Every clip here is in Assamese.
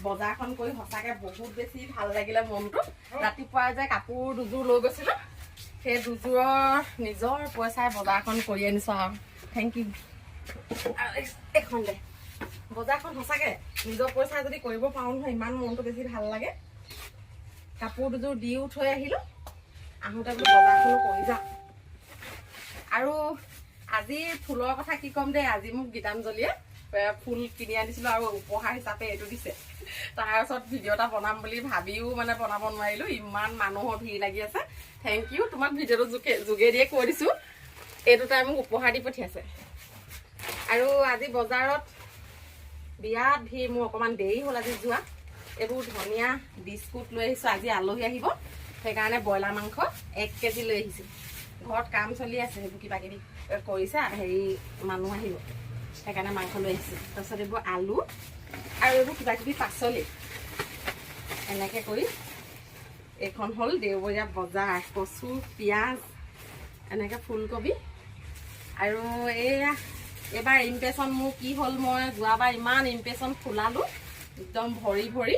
বজাৰখন কৰি সঁচাকে বহুত বেছি ভাল লাগিলে মনটো ৰাতিপুৱাই যে কাপোৰ দুযোৰ লৈ গৈছিলো সেই দুযোৰৰ নিজৰ পইচাই বজাৰখন কৰি আনিছো আৰু থেংক ইউ এখন দে বজাৰখন সঁচাকে নিজৰ পইচাই যদি কৰিব পাৰো নহয় ইমান মনটো বেছি ভাল লাগে কাপোৰ দুযোৰ দিও থৈ আহিলো আহোঁতে বোলো বজাৰখনো কৰি যাওঁ আৰু আজি ফুলৰ কথা কি ক'ম দেই আজি মোক গীতাঞ্জলীয়ে ফুল কিনি আনিছিলো আৰু উপহাৰ হিচাপে এইটো দিছে তাৰপিছত ভিডিঅ' এটা বনাম বুলি ভাবিও মানে বনাব নোৱাৰিলো ইমান মানুহৰ ভিৰ লাগি আছে থেংক ইউ তোমাক ভিডিঅ'টো যোগেদিয়ে কৈ দিছো এইটো তাই মোক উপহাৰ দি পঠিয়াইছে আৰু আজি বজাৰত বিৰাট ভিৰ মোৰ অকণমান দেৰি হ'ল আজি যোৱা এইবোৰ ধনিয়া বিস্কুট লৈ আহিছো আজি আলহী আহিব সেইকাৰণে ব্ৰইলাৰ মাংস 1 কেজি লৈ আহিছো ঘৰত কাম চলি আছে সেইবোৰ কিবা কিবি কৰিছে হেৰি মানুহ আহিব সেইকাৰণে মাংস লৈ আহিছো তাৰপিছত এইবোৰ আলু আৰু এইবোৰ কিবা কিবি পাচলি এনেকৈ কৰি এইখন হ'ল দেওবৰীয়া বজাৰ কচু পিঁয়াজ এনেকৈ ফুলকবি আৰু এয়া এইবাৰ ইমপ্ৰেশ্যন মোৰ কি হ'ল মই যোৱাবাৰ ইমান ইমপ্ৰেশ্যন ফুলালোঁ একদম ভৰি ভৰি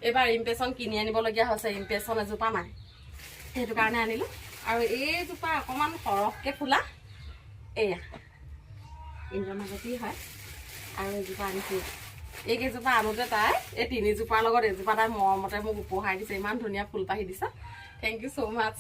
এইবাৰ ইমপ্ৰেশ্যন কিনি আনিবলগীয়া হৈছে ইমপ্ৰেশ্যন এজোপা নাই সেইটো কাৰণে আনিলোঁ আৰু এইজোপা অকণমান সৰহকৈ ফুলা এয়া ইন্দ্ৰ মাজতেই হয় আৰু এজোপা আনিছোঁ এইকেইজোপা আনোতে তাই এই 3জোপাৰ লগত এজোপা তাই মৰমতে মোক উপহাৰ দিছে ইমান ধুনীয়া ফুল পাহি দিছে থেংক ইউ ছ' মাছ